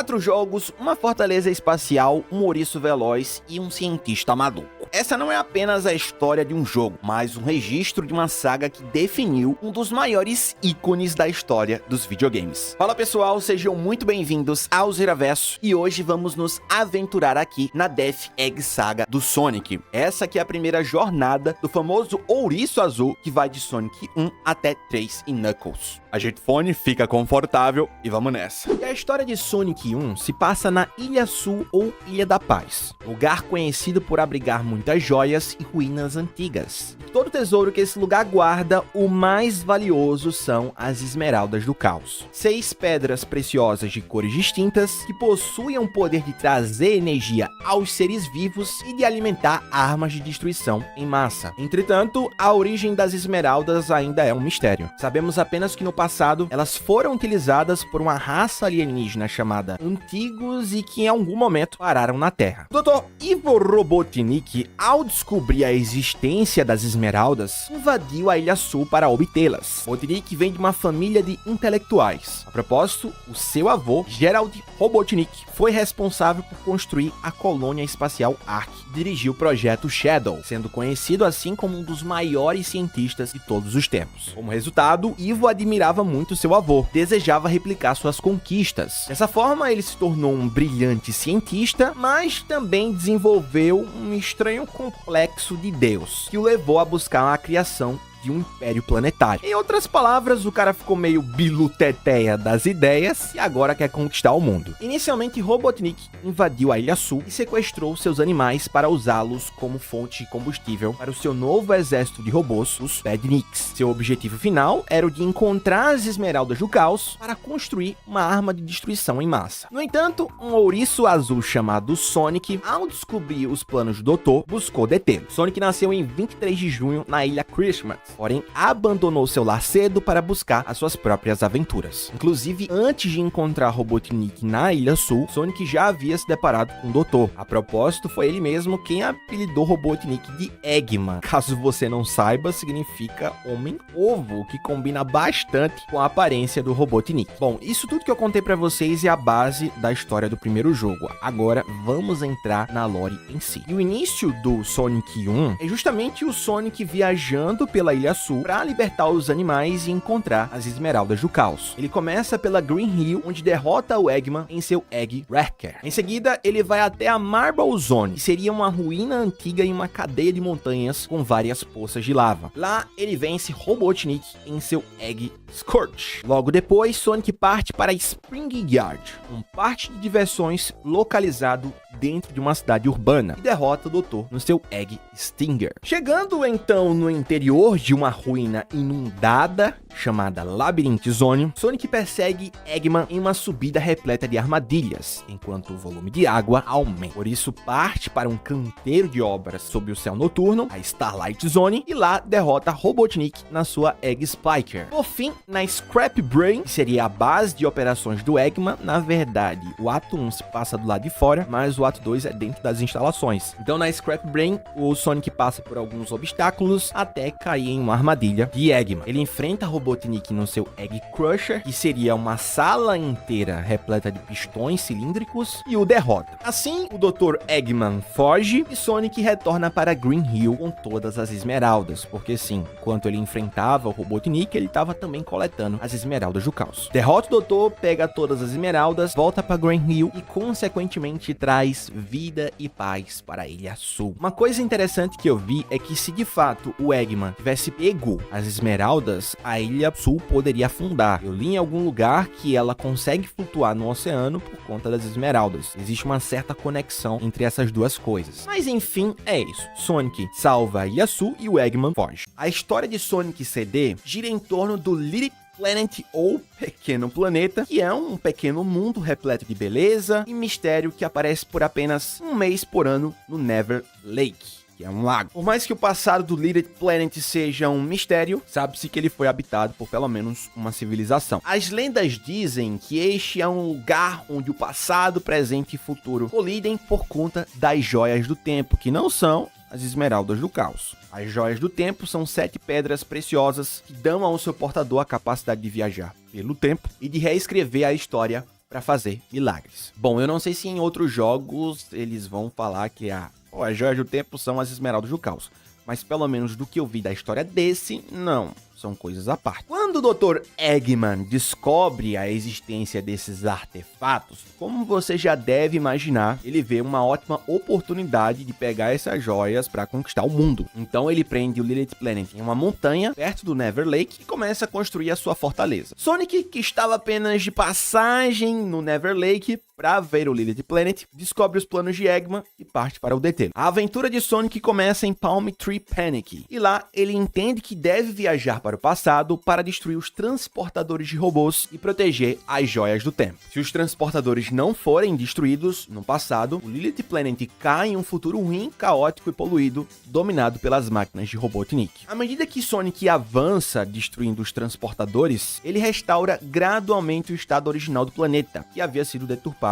4 jogos, uma fortaleza espacial, um ouriço veloz e um cientista maluco. Essa não é apenas a história de um jogo, mas um registro de uma saga que definiu um dos maiores ícones da história dos videogames. Fala pessoal, sejam muito bem-vindos ao Zeraverso e hoje vamos nos aventurar aqui na Death Egg Saga do Sonic. Essa aqui é a primeira jornada do famoso ouriço azul que vai de Sonic 1 até 3 e Knuckles. Ajeita o fone, fica confortável e vamos nessa. E a história de Sonic 1 se passa na Ilha Sul ou Ilha da Paz, lugar conhecido por abrigar muitas joias e ruínas antigas. Todo tesouro que esse lugar guarda, o mais valioso são as Esmeraldas do Caos. 6 pedras preciosas de cores distintas que possuem o poder de trazer energia aos seres vivos e de alimentar armas de destruição em massa. Entretanto, a origem das Esmeraldas ainda é um mistério. Sabemos apenas que no passado elas foram utilizadas por uma raça alienígena chamada Antigos e que em algum momento pararam na Terra. Dr. Ivo Robotnik, ao descobrir a existência das Esmeraldas, invadiu a Ilha Sul para obtê-las. Robotnik vem de uma família de intelectuais. A propósito, o seu avô, Gerald Robotnik, foi responsável por construir a colônia espacial Ark e dirigiu o projeto Shadow, sendo conhecido assim como um dos maiores cientistas de todos os tempos. Como resultado, Ivo admirava muito seu avô, desejava replicar suas conquistas. Dessa forma, ele se tornou um brilhante cientista, mas também desenvolveu um estranho complexo de Deus, que o levou a buscar a criação de um império planetário. Em outras palavras, o cara ficou meio biluteteia das ideias e agora quer conquistar o mundo. Inicialmente, Robotnik invadiu a Ilha Sul e sequestrou seus animais para usá-los como fonte de combustível para o seu novo exército de robôs, os Badniks. Seu objetivo final era o de encontrar as Esmeraldas do Caos para construir uma arma de destruição em massa. No entanto, um ouriço azul chamado Sonic, ao descobrir os planos do Doutor, buscou detê-lo. Sonic nasceu em 23 de junho na Ilha Christmas, porém abandonou seu lar cedo para buscar as suas próprias aventuras. Inclusive, antes de encontrar Robotnik na Ilha Sul, Sonic já havia se deparado com o Doutor. A propósito, foi ele mesmo quem apelidou Robotnik de Eggman. Caso você não saiba, significa homem-ovo, que combina bastante com a aparência do Robotnik. Bom, isso tudo que eu contei pra vocês é a base da história do primeiro jogo. Agora, vamos entrar na lore em si. E o início do Sonic 1 é justamente o Sonic viajando pela Ilha Sul para libertar os animais e encontrar as Esmeraldas do Caos. Ele começa pela Green Hill, onde derrota o Eggman em seu Egg Wrecker. Em seguida, ele vai até a Marble Zone, que seria uma ruína antiga em uma cadeia de montanhas com várias poças de lava. Lá, ele vence Robotnik em seu Egg Scorch. Logo depois, Sonic parte para Spring Yard, um parque de diversões localizado dentro de uma cidade urbana, e derrota o Doutor no seu Egg Stinger. Chegando então no interior de uma ruína inundada chamada Labyrinth Zone, Sonic persegue Eggman em uma subida repleta de armadilhas, enquanto o volume de água aumenta. Por isso parte para um canteiro de obras sob o céu noturno, a Starlight Zone, e lá derrota Robotnik na sua Egg Spiker. Por fim, na Scrap Brain, que seria a base de operações do Eggman, na verdade, o ato 1 se passa do lado de fora, mas o ato 2 é dentro das instalações. Então na Scrap Brain, o Sonic passa por alguns obstáculos até cair em uma armadilha de Eggman. Ele enfrenta Robotnik no seu Egg Crusher, que seria uma sala inteira repleta de pistões cilíndricos, e o derrota. Assim, o Dr. Eggman foge e Sonic retorna para Green Hill com todas as esmeraldas, porque sim, enquanto ele enfrentava o Robotnik, ele estava também coletando as Esmeraldas do Caos. Derrota o Doutor, pega todas as esmeraldas, volta para Green Hill e consequentemente traz vida e paz para a Ilha Sul. Uma coisa interessante que eu vi é que se de fato o Eggman tivesse pego as esmeraldas, a Ilha Sul poderia afundar. Eu li em algum lugar que ela consegue flutuar no oceano por conta das esmeraldas. Existe uma certa conexão entre essas duas coisas. Mas enfim, é isso. Sonic salva a Ilha Sul e o Eggman foge. A história de Sonic CD gira em torno do Little Planet ou Pequeno Planeta, que é um pequeno mundo repleto de beleza e mistério que aparece por apenas um mês por ano no Never Lake, que é um lago. Por mais que o passado do Little Planet seja um mistério, sabe-se que ele foi habitado por pelo menos uma civilização. As lendas dizem que este é um lugar onde o passado, presente e futuro colidem por conta das joias do tempo, que não são as Esmeraldas do Caos. As joias do tempo são 7 pedras preciosas que dão ao seu portador a capacidade de viajar pelo tempo e de reescrever a história para fazer milagres. Bom, eu não sei se em outros jogos eles vão falar que as joias do tempo são as esmeraldas do caos, mas pelo menos do que eu vi da história desse, não. São coisas à parte. Quando o Dr. Eggman descobre a existência desses artefatos, como você já deve imaginar, ele vê uma ótima oportunidade de pegar essas joias para conquistar o mundo. Então ele prende o Lilith Planet em uma montanha perto do Never Lake e começa a construir a sua fortaleza. Sonic, que estava apenas de passagem no Never Lake para ver o Lilith Planet, descobre os planos de Eggman e parte para o detê-lo. A aventura de Sonic começa em Palm Tree Panic, e lá ele entende que deve viajar para o passado para destruir os transportadores de robôs e proteger as joias do tempo. Se os transportadores não forem destruídos no passado, o Lilith Planet cai em um futuro ruim, caótico e poluído, dominado pelas máquinas de Robotnik. À medida que Sonic avança destruindo os transportadores, ele restaura gradualmente o estado original do planeta, que havia sido deturpado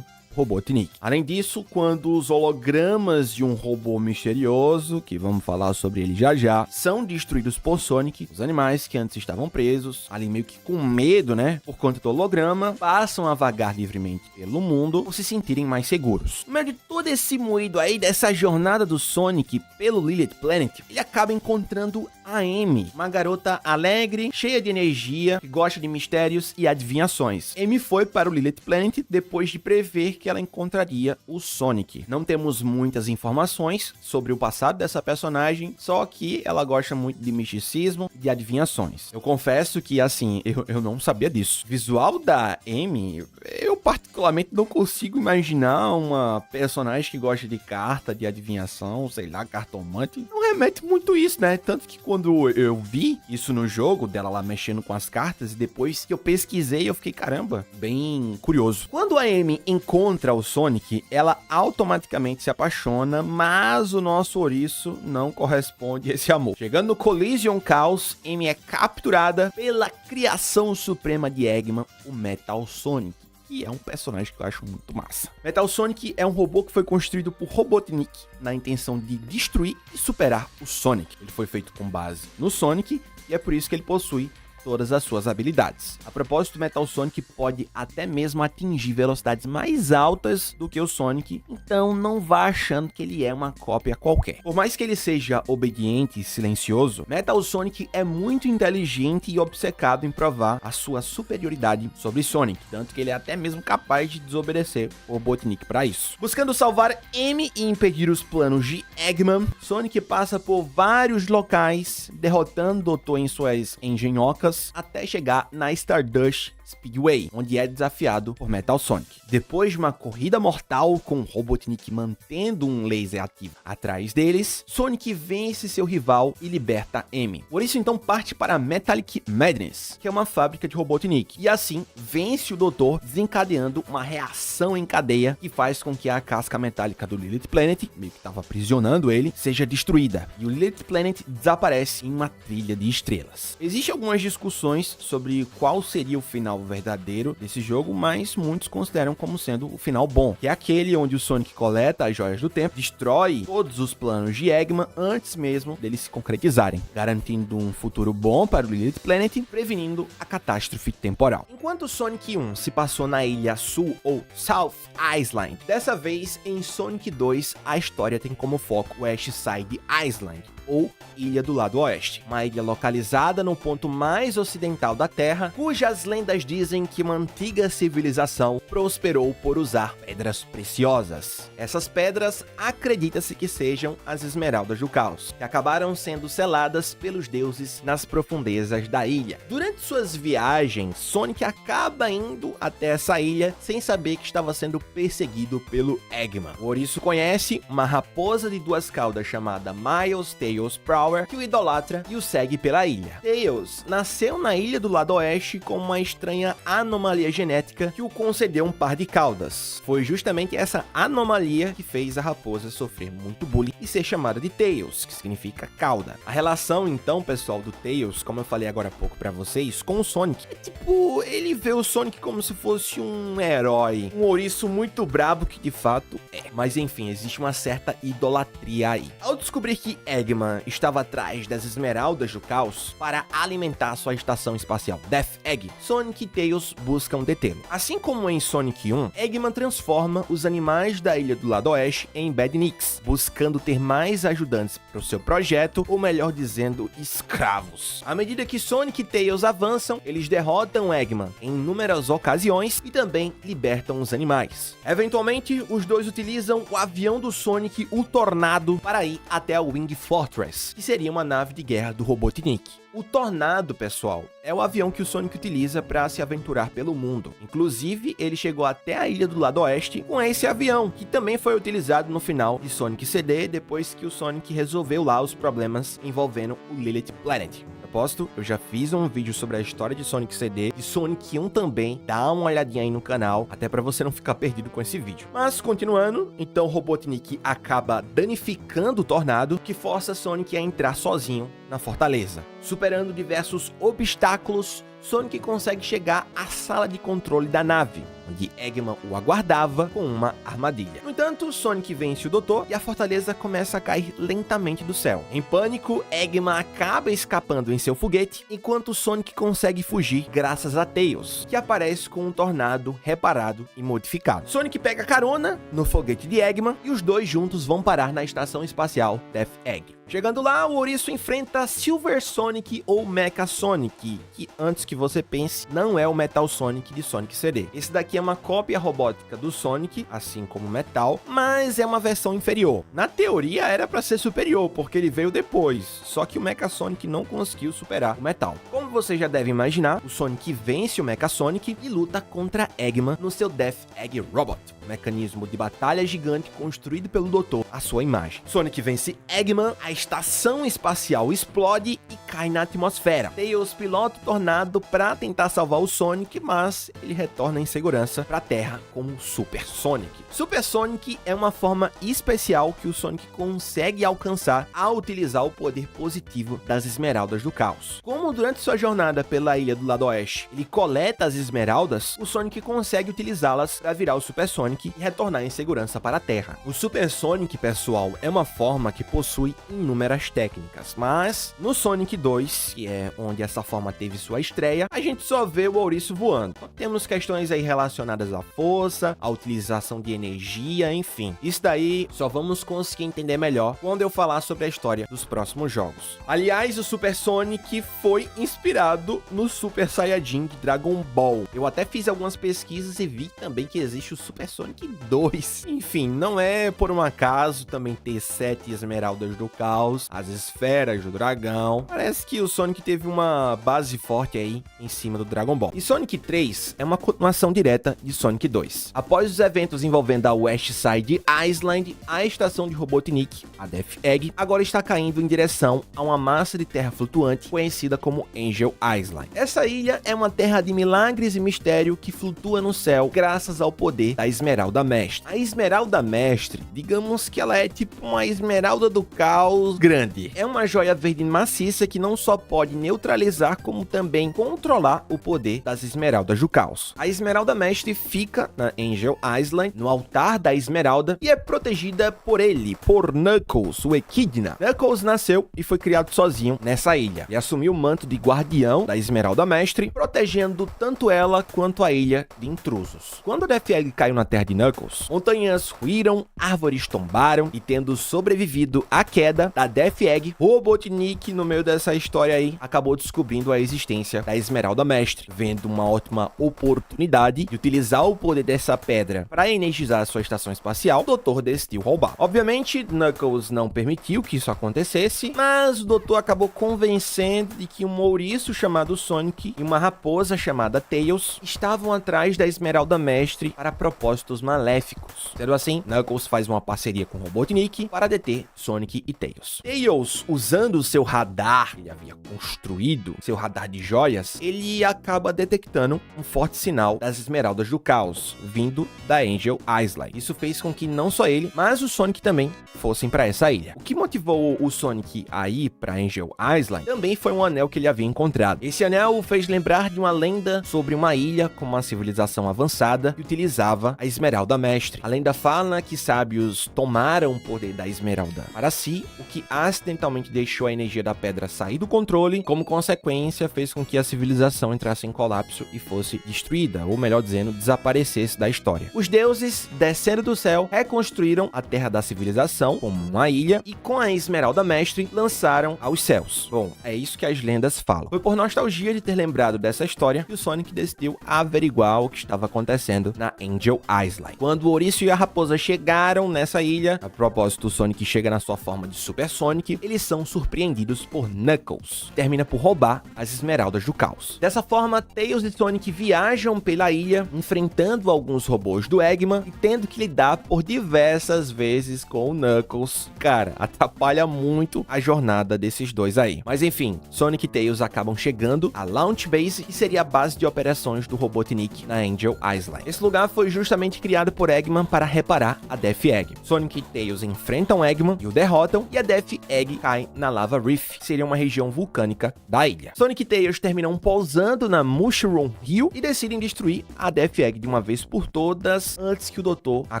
Robotnik. Além disso, quando os hologramas de um robô misterioso, que vamos falar sobre ele já já, são destruídos por Sonic, os animais que antes estavam presos, ali meio que com medo, né, por conta do holograma, passam a vagar livremente pelo mundo por se sentirem mais seguros. No meio de todo esse moído aí, dessa jornada do Sonic pelo Lilith Planet, ele acaba encontrando a Amy, uma garota alegre, cheia de energia, que gosta de mistérios e adivinhações. Amy foi para o Lilith Planet depois de prever que ela encontraria o Sonic. Não temos muitas informações sobre o passado dessa personagem, só que ela gosta muito de misticismo e de adivinhações. Eu confesso que, assim, eu não sabia disso. O visual da Amy, eu particularmente não consigo imaginar uma personagem que gosta de carta, de adivinhação, sei lá, cartomante. Não remete muito isso, né? Tanto que quando eu vi isso no jogo, dela lá mexendo com as cartas, e depois que eu pesquisei, eu fiquei, caramba, bem curioso. Quando a Amy encontra o Sonic, ela automaticamente se apaixona, mas o nosso ouriço não corresponde a esse amor. Chegando no Collision Chaos, Amy é capturada pela criação suprema de Eggman, o Metal Sonic, que é um personagem que eu acho muito massa. Metal Sonic é um robô que foi construído por Robotnik na intenção de destruir e superar o Sonic. Ele foi feito com base no Sonic e é por isso que ele possui todas as suas habilidades. A propósito, Metal Sonic pode até mesmo atingir velocidades mais altas do que o Sonic, então não vá achando que ele é uma cópia qualquer. Por mais que ele seja obediente e silencioso, Metal Sonic é muito inteligente e obcecado em provar a sua superioridade sobre Sonic, tanto que ele é até mesmo capaz de desobedecer o Robotnik para isso. Buscando salvar Amy e impedir os planos de Eggman, Sonic passa por vários locais, derrotando o Dr. em suas engenhocas, até chegar na Stardust Speedway, onde é desafiado por Metal Sonic. Depois de uma corrida mortal com Robotnik mantendo um laser ativo atrás deles, Sonic vence seu rival e liberta Amy. Por isso então parte para Metallic Madness, que é uma fábrica de Robotnik, e assim vence o Doutor, desencadeando uma reação em cadeia que faz com que a casca metálica do Lilith Planet, meio que estava aprisionando ele, seja destruída, e o Lilith Planet desaparece em uma trilha de estrelas. Existem algumas discussões sobre qual seria o final verdadeiro desse jogo, mas muitos consideram como sendo o final bom, que é aquele onde o Sonic coleta as joias do tempo, destrói todos os planos de Eggman antes mesmo deles se concretizarem, garantindo um futuro bom para o Lilith Planet, prevenindo a catástrofe temporal. Enquanto Sonic 1 se passou na ilha Sul ou South Island, dessa vez em Sonic 2 a história tem como foco West Side Island, ou Ilha do Lado Oeste, uma ilha localizada no ponto mais ocidental da Terra, cujas lendas dizem que uma antiga civilização prosperou por usar pedras preciosas. Essas pedras acredita-se que sejam as Esmeraldas do Caos, que acabaram sendo seladas pelos deuses nas profundezas da ilha. Durante suas viagens, Sonic acaba indo até essa ilha sem saber que estava sendo perseguido pelo Eggman. Por isso conhece uma raposa de duas caudas chamada Miles Tails Prower, que o idolatra e o segue pela ilha. Tails nasceu na Ilha do Lado Oeste com uma estranha anomalia genética que o concedeu um par de caudas. Foi justamente essa anomalia que fez a raposa sofrer muito bullying e ser chamada de Tails, que significa cauda. A relação, então, pessoal, do Tails, como eu falei agora há pouco pra vocês, com o Sonic, é tipo, ele vê o Sonic como se fosse um herói, um ouriço muito brabo, que de fato é. Mas enfim, existe uma certa idolatria aí. Ao descobrir que Eggman Eggman estava atrás das Esmeraldas do Caos para alimentar sua estação espacial Death Egg, Sonic e Tails buscam detê-lo. Assim como em Sonic 1, Eggman transforma os animais da Ilha do Lado Oeste em Badniks, buscando ter mais ajudantes para o seu projeto, ou melhor dizendo, escravos. À medida que Sonic e Tails avançam, eles derrotam Eggman em inúmeras ocasiões e também libertam os animais. Eventualmente, os dois utilizam o avião do Sonic, o Tornado, para ir até a Wing Fortress, que seria uma nave de guerra do Robotnik. O Tornado, pessoal, é o avião que o Sonic utiliza para se aventurar pelo mundo. Inclusive, ele chegou até a Ilha do Lado Oeste com esse avião, que também foi utilizado no final de Sonic CD, depois que o Sonic resolveu lá os problemas envolvendo o Lilith Planet. Aposto, eu já fiz um vídeo sobre a história de Sonic CD e Sonic 1 também, dá uma olhadinha aí no canal, até pra você não ficar perdido com esse vídeo. Mas, continuando, então Robotnik acaba danificando o Tornado, que força Sonic a entrar sozinho na fortaleza. Superando diversos obstáculos, Sonic consegue chegar à sala de controle da nave, onde Eggman o aguardava com uma armadilha. No entanto, Sonic vence o Doutor e a fortaleza começa a cair lentamente do céu. Em pânico, Eggman acaba escapando em seu foguete, enquanto Sonic consegue fugir graças a Tails, que aparece com um Tornado reparado e modificado. Sonic pega carona no foguete de Eggman e os dois juntos vão parar na estação espacial Death Egg. Chegando lá, o ouriço enfrenta Silver Sonic ou Mecha Sonic, que antes que você pense, não é o Metal Sonic de Sonic CD. Esse daqui é uma cópia robótica do Sonic, assim como o Metal, mas é uma versão inferior. Na teoria era para ser superior, porque ele veio depois, só que o Mecha Sonic não conseguiu superar o Metal. Como você já deve imaginar, o Sonic vence o Mecha Sonic e luta contra Eggman no seu Death Egg Robot, um mecanismo de batalha gigante construído pelo Doutor à sua imagem. Sonic vence Eggman, a estação espacial explode e cai na atmosfera. Tails pilota o Tornado para tentar salvar o Sonic, mas ele retorna em segurança para a Terra como Super Sonic. Super Sonic é uma forma especial que o Sonic consegue alcançar ao utilizar o poder positivo das Esmeraldas do Caos. Como durante sua jornada pela Ilha do Lado Oeste ele coleta as Esmeraldas, o Sonic consegue utilizá-las para virar o Super Sonic e retornar em segurança para a Terra. O Super Sonic, pessoal, é uma forma que possui inúmeras técnicas, mas no Sonic 2, que é onde essa forma teve sua estreia, a gente só vê o ouriço voando. Então, temos questões aí relacionadas à força, à utilização de energia, enfim. Isso daí só vamos conseguir entender melhor quando eu falar sobre a história dos próximos jogos. Aliás, o Super Sonic foi inspirado no Super Saiyajin de Dragon Ball. Eu até fiz algumas pesquisas e vi também que existe o Super Sonic 2. Enfim, não é por um acaso também ter 7 Esmeraldas do Caos, as esferas do dragão. Parece que o Sonic teve uma base forte aí em cima do Dragon Ball. E Sonic 3 é uma continuação direta de Sonic 2. Após os eventos envolvendo a West Side Island, a estação de Robotnik, a Death Egg, agora está caindo em direção a uma massa de terra flutuante conhecida como Angel Island. Essa ilha é uma terra de milagres e mistério que flutua no céu graças ao poder da Esmeralda Mestre. A Esmeralda Mestre, digamos que ela é tipo uma Esmeralda do Caos grande. É uma joia verde maciça que não só pode neutralizar, como também controlar o poder das Esmeraldas do Caos. A Esmeralda Mestre fica na Angel Island, no altar da Esmeralda, e é protegida por ele, por Knuckles, o Echidna. Knuckles nasceu e foi criado sozinho nessa ilha, e assumiu o manto de guardião da Esmeralda Mestre, protegendo tanto ela quanto a ilha de intrusos. Quando a Death Egg caiu na terra de Knuckles, montanhas ruíram, árvores tombaram, e tendo sobrevivido à queda da Death Egg, Robotnik, no meio dessa história aí, acabou descobrindo a existência da Esmeralda Mestre, vendo uma ótima oportunidade de utilizar o poder dessa pedra para energizar a sua estação espacial. O Dr. decidiu roubar. Obviamente, Knuckles não permitiu que isso acontecesse, mas o Dr. acabou convencendo de que um ouriço chamado Sonic e uma raposa chamada Tails estavam atrás da Esmeralda Mestre para propósitos maléficos. Sendo assim, Knuckles faz uma parceria com Robotnik para deter Sonic e Tails. Tails, usando o seu radar que ele havia construído, seu radar de joias, ele acaba detectando um forte sinal das Esmeraldas do Caos, vindo da Angel Island. Isso fez com que não só ele, mas o Sonic também fossem para essa ilha. O que motivou o Sonic a ir para Angel Island também foi um anel que ele havia encontrado. Esse anel o fez lembrar de uma lenda sobre uma ilha com uma civilização avançada que utilizava a Esmeralda Mestre. A lenda fala que sábios tomaram o poder da Esmeralda para si, o que acidentalmente deixou a energia da pedra sair do controle, como consequência fez com que a civilização entrasse em colapso e fosse destruída, ou melhor dizendo, desaparecesse da história. Os deuses, descendo do céu, reconstruíram a terra da civilização como uma ilha e com a Esmeralda Mestre lançaram aos céus. Bom, é isso que as lendas falam. Foi por nostalgia de ter lembrado dessa história que o Sonic decidiu averiguar o que estava acontecendo na Angel Island. Quando o ouriço e a raposa chegaram nessa ilha, a propósito, o Sonic chega na sua forma de Super Sonic, eles são surpreendidos por Knuckles, que termina por roubar as Esmeraldas do Caos. Dessa forma, Tails e Sonic viajam pela ilha, enfrentando alguns robôs do Eggman e tendo que lidar por diversas vezes com o Knuckles. Cara, atrapalha muito a jornada desses dois aí. Mas enfim, Sonic e Tails acabam chegando à Launch Base, que seria a base de operações do Robotnik na Angel Island. Esse lugar foi justamente criado por Eggman para reparar a Death Egg. Sonic e Tails enfrentam Eggman e o derrotam, e a Death Egg cai na Lava Reef, que seria uma região vulcânica da ilha. Sonic e Tails terminam pousando na Mushroom Hill e decidem destruir a Death Egg de uma vez por todas antes que o Doutor a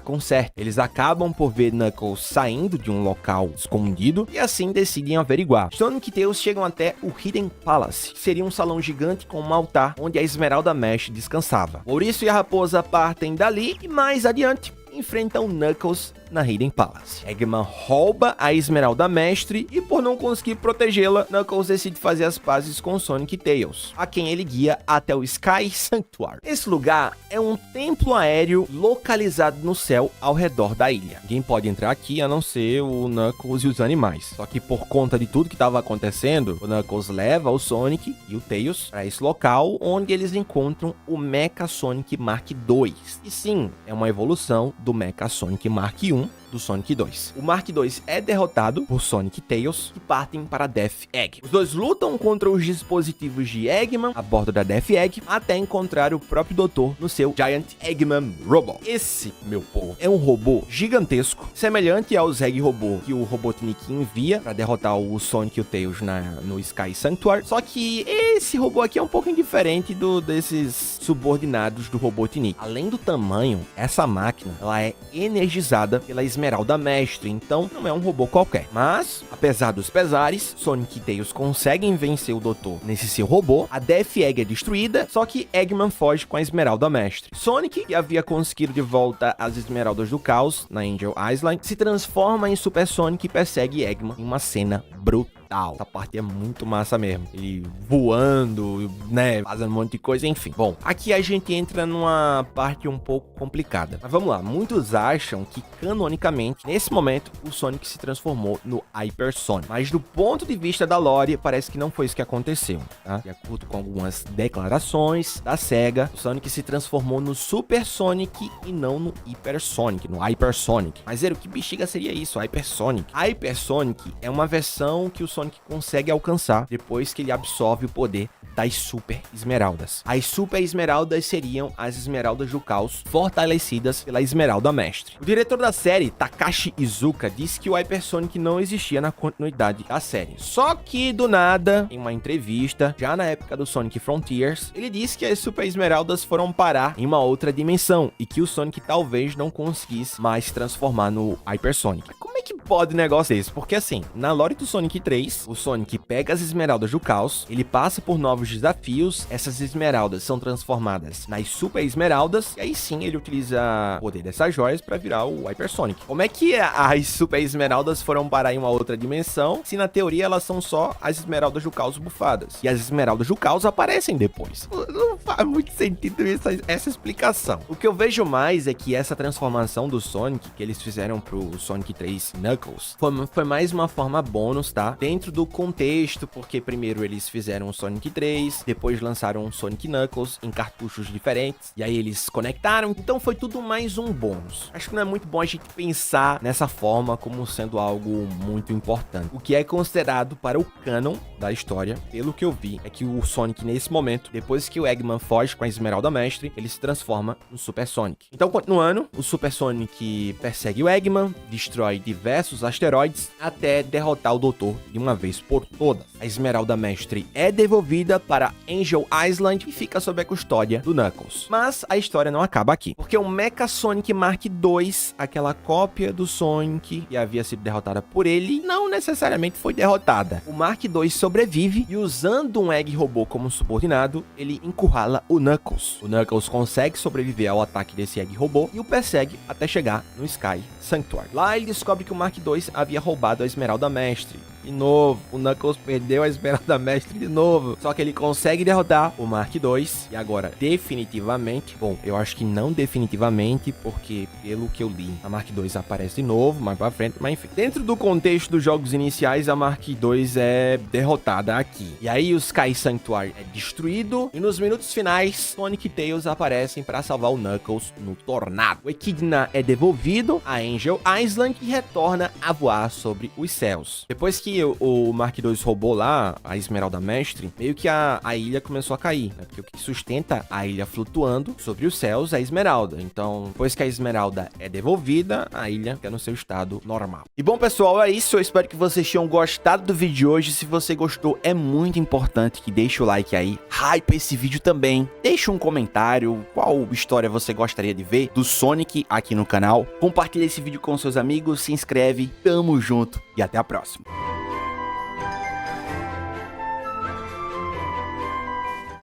conserte. Eles acabam por ver Knuckles saindo de um local escondido e assim decidem averiguar. Sonic e Tails chegam até o Hidden Palace, que seria um salão gigante com um altar onde a Esmeralda Mesh descansava. O ouriço e a raposa partem dali e mais adiante enfrentam Knuckles na Hidden Palace. Eggman rouba a Esmeralda Mestre e, por não conseguir protegê-la, Knuckles decide fazer as pazes com Sonic e Tails, a quem ele guia até o Sky Sanctuary. Esse lugar é um templo aéreo localizado no céu ao redor da ilha. Ninguém pode entrar aqui a não ser o Knuckles e os animais. Só que por conta de tudo que estava acontecendo, o Knuckles leva o Sonic e o Tails para esse local, onde eles encontram o Mecha Sonic Mark II. E sim, é uma evolução do Mecha Sonic Mark I do Sonic 2. O Mark II é derrotado por Sonic e Tails, que partem para Death Egg. Os dois lutam contra os dispositivos de Eggman a bordo da Death Egg, até encontrar o próprio Doutor no seu Giant Eggman Robot. Esse, meu povo, é um robô gigantesco, semelhante aos Egg Robô que o Robotnik envia para derrotar o Sonic e o Tails no Sky Sanctuary, só que esse robô aqui é um pouco indiferente desses subordinados do Robotnik. Além do tamanho, essa máquina ela é energizada pela Esmeralda Mestre, então não é um robô qualquer. Mas, apesar dos pesares, Sonic e Tails conseguem vencer o Doutor nesse seu robô, a Death Egg é destruída, só que Eggman foge com a Esmeralda Mestre. Sonic, que havia conseguido de volta as Esmeraldas do Caos na Angel Island, se transforma em Super Sonic e persegue Eggman em uma cena brutal. Essa parte é muito massa mesmo. Ele voando, né, fazendo um monte de coisa, enfim. Bom, aqui a gente entra numa parte um pouco complicada. Mas vamos lá, muitos acham que, canonicamente, nesse momento, o Sonic se transformou no Hyper Sonic. Mas do ponto de vista da lore, parece que não foi isso que aconteceu, tá? De acordo com algumas declarações da SEGA, o Sonic se transformou no Super Sonic e não no Hyper Sonic, no Hyper Sonic. Mas, Zero, que bexiga seria isso, Hyper Sonic? Hyper Sonic é uma versão que o Sonic consegue alcançar depois que ele absorve o poder das Super Esmeraldas. As Super Esmeraldas seriam as Esmeraldas do Caos fortalecidas pela Esmeralda Mestre. O diretor da série, Takashi Iizuka, disse que o Hyper Sonic não existia na continuidade da série. Só que, do nada, em uma entrevista, já na época do Sonic Frontiers, ele disse que as Super Esmeraldas foram parar em uma outra dimensão e que o Sonic talvez não conseguisse mais se transformar no Hyper Sonic. Como é que pode um negócio desse? Porque assim, na lore do Sonic 3, o Sonic pega as Esmeraldas do Caos, ele passa por novos desafios, essas Esmeraldas são transformadas nas Super Esmeraldas, e aí sim ele utiliza o poder dessas joias para virar o Hyper Sonic. Como é que as Super Esmeraldas foram parar em uma outra dimensão, se na teoria elas são só as Esmeraldas do Caos bufadas? E as Esmeraldas do Caos aparecem depois. Não faz muito sentido essa explicação. O que eu vejo mais é que essa transformação do Sonic, que eles fizeram pro Sonic 3 Knuckles, foi mais uma forma bônus, tá? Dentro do contexto, porque primeiro eles fizeram o Sonic 3, depois lançaram o Sonic Knuckles em cartuchos diferentes, e aí eles conectaram, então foi tudo mais um bônus. Acho que não é muito bom a gente pensar nessa forma como sendo algo muito importante. O que é considerado para o canon da história, pelo que eu vi, é que o Sonic nesse momento, depois que o Eggman foge com a Esmeralda Mestre, ele se transforma no Super Sonic. Então, continuando, o Super Sonic persegue o Eggman, destrói diversos diversos asteroides até derrotar o Doutor de uma vez por todas. A Esmeralda Mestre é devolvida para Angel Island e fica sob a custódia do Knuckles. Mas a história não acaba aqui, porque o Mecha Sonic Mark II, aquela cópia do Sonic que havia sido derrotada por ele, não necessariamente foi derrotada. O Mark II sobrevive e, usando um Egg Robô como subordinado, ele encurrala o Knuckles. O Knuckles consegue sobreviver ao ataque desse Egg Robô e o persegue até chegar no Sky Sanctuary. Lá ele descobre que o Mark II havia roubado a Esmeralda Mestre. De novo, o Knuckles perdeu a Esmeralda Mestre de novo. Só que ele consegue derrotar o Mark II. E agora, definitivamente... Bom, eu acho que não definitivamente, porque pelo que eu li, a Mark II aparece de novo, mais pra frente. Mas enfim, dentro do contexto dos jogos iniciais, a Mark II é derrotada aqui. E aí o Sky Sanctuary é destruído. E nos minutos finais, Sonic e Tails aparecem para salvar o Knuckles no tornado. O Echidna é devolvido a Angel Island e retorna a voar sobre os céus. Depois que o Mark II roubou lá a Esmeralda Mestre, meio que a ilha começou a cair, né? Porque o que sustenta a ilha flutuando sobre os céus é a Esmeralda. Então, depois que a Esmeralda é devolvida, a ilha fica no seu estado normal. E bom, pessoal, é isso. Eu espero que vocês tenham gostado do vídeo de hoje. Se você gostou, é muito importante que deixe o like aí. Hype esse vídeo também. Deixe um comentário, qual história você gostaria de ver do Sonic aqui no canal. Compartilhe esse vídeo com seus amigos, se inscreve. Tamo junto e até a próxima.